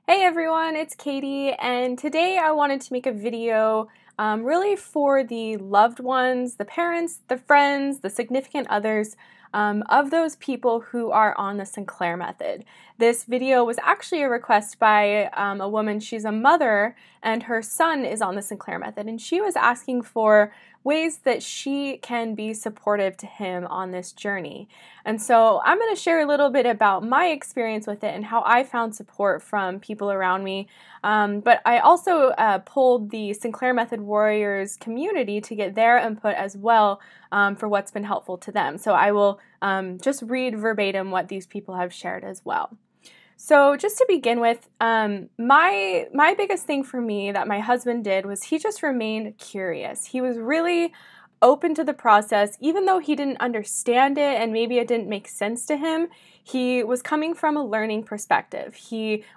Hey everyone, it's Katie, and today I wanted to make a video really for the loved ones, the parents, the friends, the significant others of those people who are on the Sinclair method. This video was actually a request by a woman. She's a mother and her son is on the Sinclair method, and she was asking for ways that she can be supportive to him on this journey. And so I'm going to share a little bit about my experience with it and how I found support from people around me. But I also pulled the Sinclair Method Warriors community to get their input as well for what's been helpful to them. So I will just read verbatim what these people have shared as well. So just to begin with, my biggest thing for me that my husband did was he just remained curious. He was really open to the process, even though he didn't understand it and maybe it didn't make sense to him. He was coming from a learning perspective.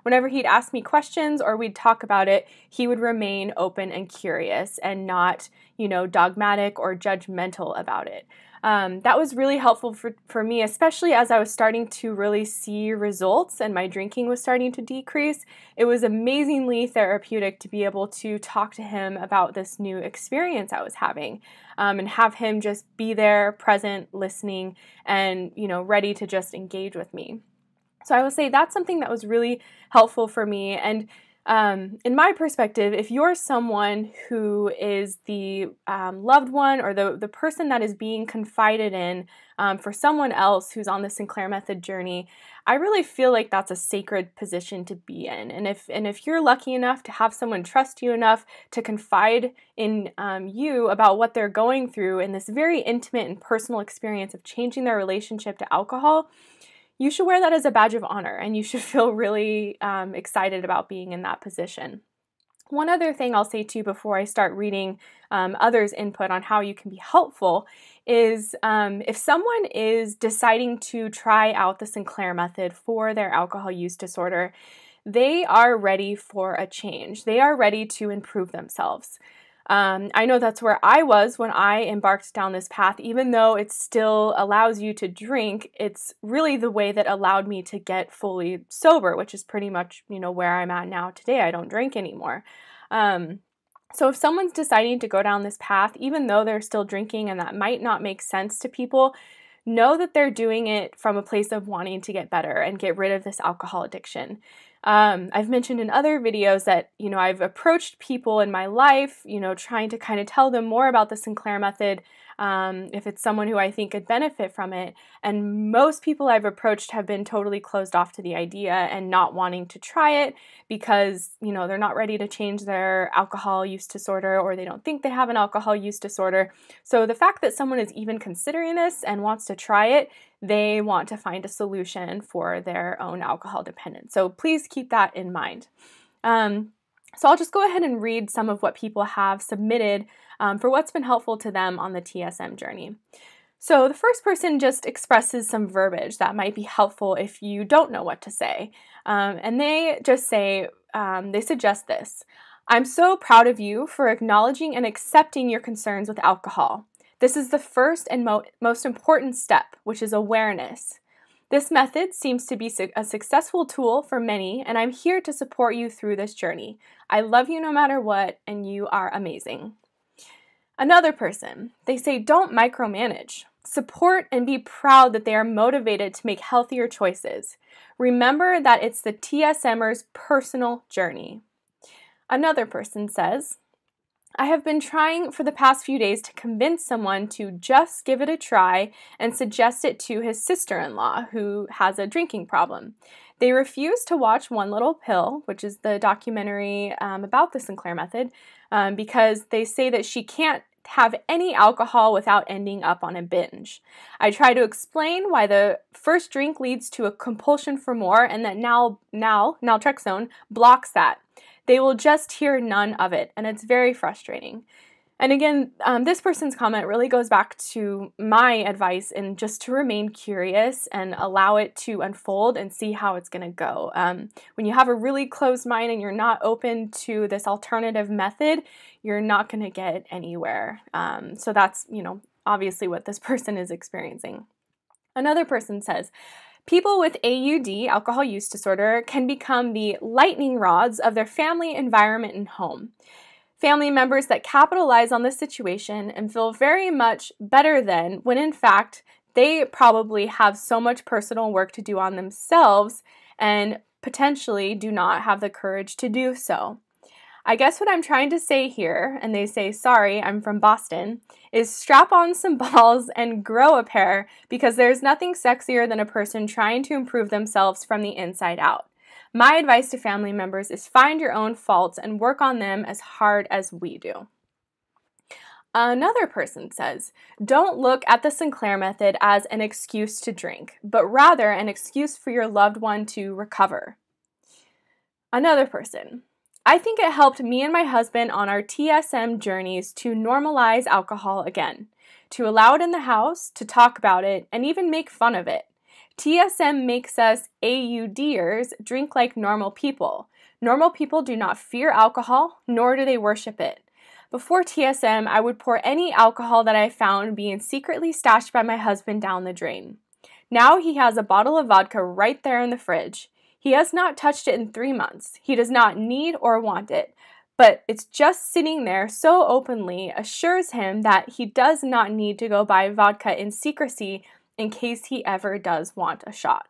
Whenever he'd ask me questions or we'd talk about it, he would remain open and curious and not, dogmatic or judgmental about it. That was really helpful for me, especially as I was starting to really see results and my drinking was starting to decrease. It was amazingly therapeutic to be able to talk to him about this new experience I was having, and have him just be there, present, listening, and ready to just engage with me. So I will say that's something that was really helpful for me. And in my perspective, if you're someone who is the loved one or the person that is being confided in for someone else who's on the Sinclair Method journey, I really feel like that's a sacred position to be in. And if you're lucky enough to have someone trust you enough to confide in you about what they're going through in this very intimate and personal experience of changing their relationship to alcohol, you should wear that as a badge of honor, and you should feel really excited about being in that position. One other thing I'll say too before I start reading others' input on how you can be helpful is if someone is deciding to try out the Sinclair method for their alcohol use disorder, they are ready for a change. They are ready to improve themselves. I know that's where I was when I embarked down this path. Even though it still allows you to drink, it's really the way that allowed me to get fully sober, which is pretty much, where I'm at now today. I don't drink anymore. So if someone's deciding to go down this path, even though they're still drinking and that might not make sense to people, know that they're doing it from a place of wanting to get better and get rid of this alcohol addiction. I've mentioned in other videos that, I've approached people in my life, trying to kind of tell them more about the Sinclair method, if it's someone who I think could benefit from it. And most people I've approached have been totally closed off to the idea and not wanting to try it because, they're not ready to change their alcohol use disorder, or they don't think they have an alcohol use disorder. So the fact that someone is even considering this and wants to try it, they want to find a solution for their own alcohol dependence. So please keep that in mind. So I'll just go ahead and read some of what people have submitted for what's been helpful to them on the TSM journey. So the first person just expresses some verbiage that might be helpful if you don't know what to say. And they just say, they suggest this: "I'm so proud of you for acknowledging and accepting your concerns with alcohol. This is the first and most important step, which is awareness. This method seems to be a successful tool for many, and I'm here to support you through this journey. I love you no matter what, and you are amazing." Another person, they say, "Don't micromanage. Support and be proud that they are motivated to make healthier choices. Remember that it's the TSMer's personal journey." Another person says, "I have been trying for the past few days to convince someone to just give it a try and suggest it to his sister-in-law who has a drinking problem. They refuse to watch One Little Pill," which is the documentary about the Sinclair method, because they say that she can't have any alcohol without ending up on a binge. "I try to explain why the first drink leads to a compulsion for more and that naltrexone blocks that. They will just hear none of it, and it's very frustrating." And again, this person's comment really goes back to my advice in just to remain curious and allow it to unfold and see how it's going to go. When you have a really closed mind and you're not open to this alternative method, you're not going to get anywhere. So that's, obviously what this person is experiencing. Another person says, People with AUD, alcohol use disorder, can become the lightning rods of their family, environment, and home. Family members that capitalize on this situation and feel very much better than when in fact they probably have so much personal work to do on themselves and potentially do not have the courage to do so. I guess what I'm trying to say here, and they say, sorry, I'm from Boston, is strap on some balls and grow a pair, because there's nothing sexier than a person trying to improve themselves from the inside out. My advice to family members is find your own faults and work on them as hard as we do. Another person says, don't look at the Sinclair method as an excuse to drink, but rather an excuse for your loved one to recover. Another person, I think it helped me and my husband on our TSM journeys to normalize alcohol again, to allow it in the house, to talk about it, and even make fun of it. TSM makes us AUDers drink like normal people. Normal people do not fear alcohol, nor do they worship it. Before TSM, I would pour any alcohol that I found being secretly stashed by my husband down the drain. Now he has a bottle of vodka right there in the fridge. He has not touched it in 3 months. He does not need or want it, but it's just sitting there so openly assures him that he does not need to go buy vodka in secrecy in case he ever does want a shot.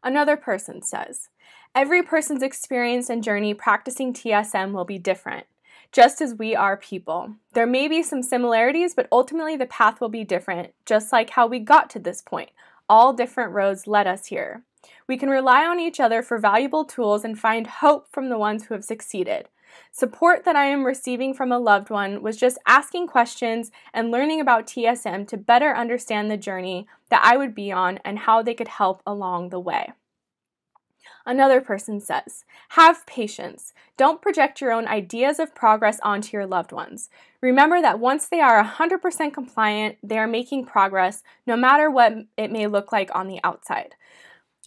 Another person says, every person's experience and journey practicing TSM will be different, just as we are people. There may be some similarities, but ultimately the path will be different, just like how we got to this point. All different roads led us here. We can rely on each other for valuable tools and find hope from the ones who have succeeded. Support that I am receiving from a loved one was just asking questions and learning about TSM to better understand the journey that I would be on and how they could help along the way. Another person says, have patience. Don't project your own ideas of progress onto your loved ones. Remember that once they are 100% compliant, they are making progress, no matter what it may look like on the outside.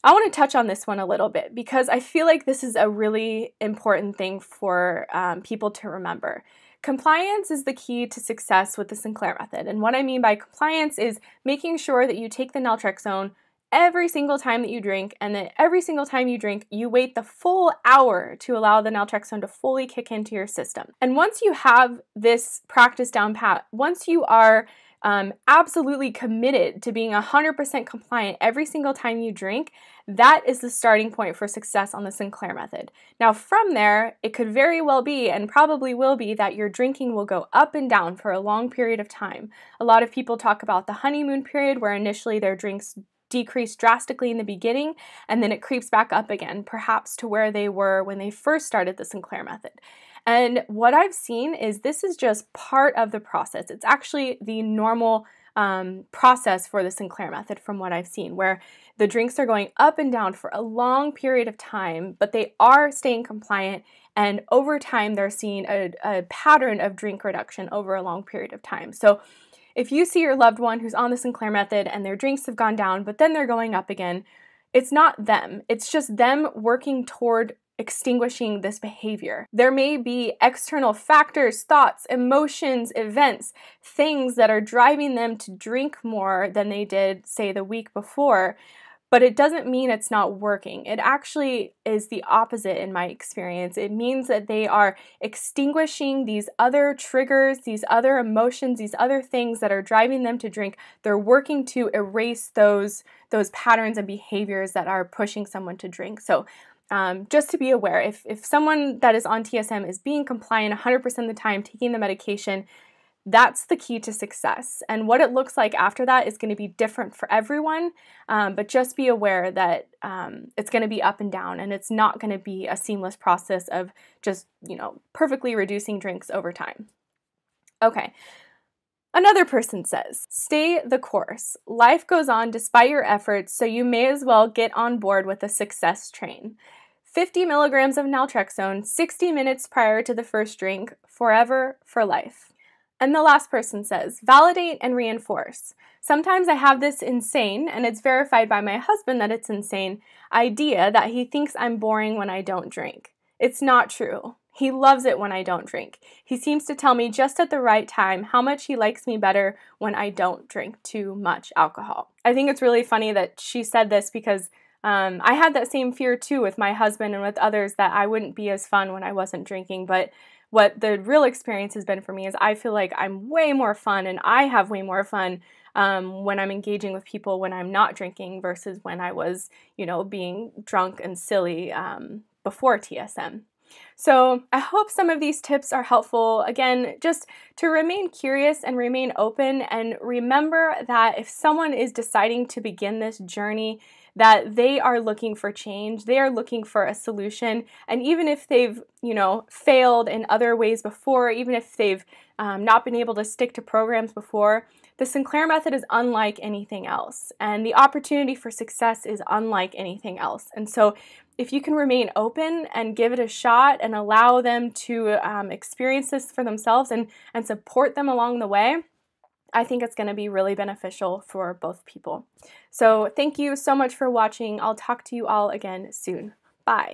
I want to touch on this one a little bit because I feel like this is a really important thing for people to remember. Compliance is the key to success with the Sinclair method. And what I mean by compliance is making sure that you take the naltrexone every single time that you drink, and that every single time you drink, you wait the full hour to allow the naltrexone to fully kick into your system. And once you have this practice down pat, once you are absolutely committed to being 100% compliant every single time you drink, that is the starting point for success on the Sinclair method. Now from there, it could very well be, and probably will be, that your drinking will go up and down for a long period of time. A lot of people talk about the honeymoon period where initially their drinks decrease drastically in the beginning and then it creeps back up again, perhaps to where they were when they first started the Sinclair method. And what I've seen is this is just part of the process. It's actually the normal process for the Sinclair method from what I've seen, where the drinks are going up and down for a long period of time, but they are staying compliant, and over time they're seeing a pattern of drink reduction over a long period of time. So if you see your loved one who's on the Sinclair method and their drinks have gone down, but then they're going up again, it's not them. It's just them working toward extinguishing this behavior. There may be external factors, thoughts, emotions, events, things that are driving them to drink more than they did, say, the week before, but it doesn't mean it's not working. It actually is the opposite in my experience. It means that they are extinguishing these other triggers, these other emotions, these other things that are driving them to drink. They're working to erase those patterns and behaviors that are pushing someone to drink. So just to be aware, if someone that is on TSM is being compliant 100% of the time, taking the medication, that's the key to success. And what it looks like after that is going to be different for everyone, but just be aware that it's going to be up and down, and it's not going to be a seamless process of just, perfectly reducing drinks over time. Okay. Another person says, stay the course. Life goes on despite your efforts, so you may as well get on board with the success train. 50 milligrams of naltrexone, 60 minutes prior to the first drink, forever, for life. And the last person says, validate and reinforce. Sometimes I have this insane, and it's verified by my husband that it's insane, idea that he thinks I'm boring when I don't drink. It's not true. He loves it when I don't drink. He seems to tell me just at the right time how much he likes me better when I don't drink too much alcohol. I think it's really funny that she said this because I had that same fear too with my husband and with others, that I wouldn't be as fun when I wasn't drinking. But what the real experience has been for me is I feel like I'm way more fun, and I have way more fun when I'm engaging with people when I'm not drinking versus when I was, being drunk and silly before TSM. So I hope some of these tips are helpful. Again, just to remain curious and remain open, and remember that if someone is deciding to begin this journey, that they are looking for change, they are looking for a solution, and even if they've, failed in other ways before, even if they've not been able to stick to programs before, the Sinclair method is unlike anything else, and the opportunity for success is unlike anything else. And so if you can remain open and give it a shot and allow them to experience this for themselves and support them along the way, I think it's going to be really beneficial for both people. So thank you so much for watching. I'll talk to you all again soon. Bye.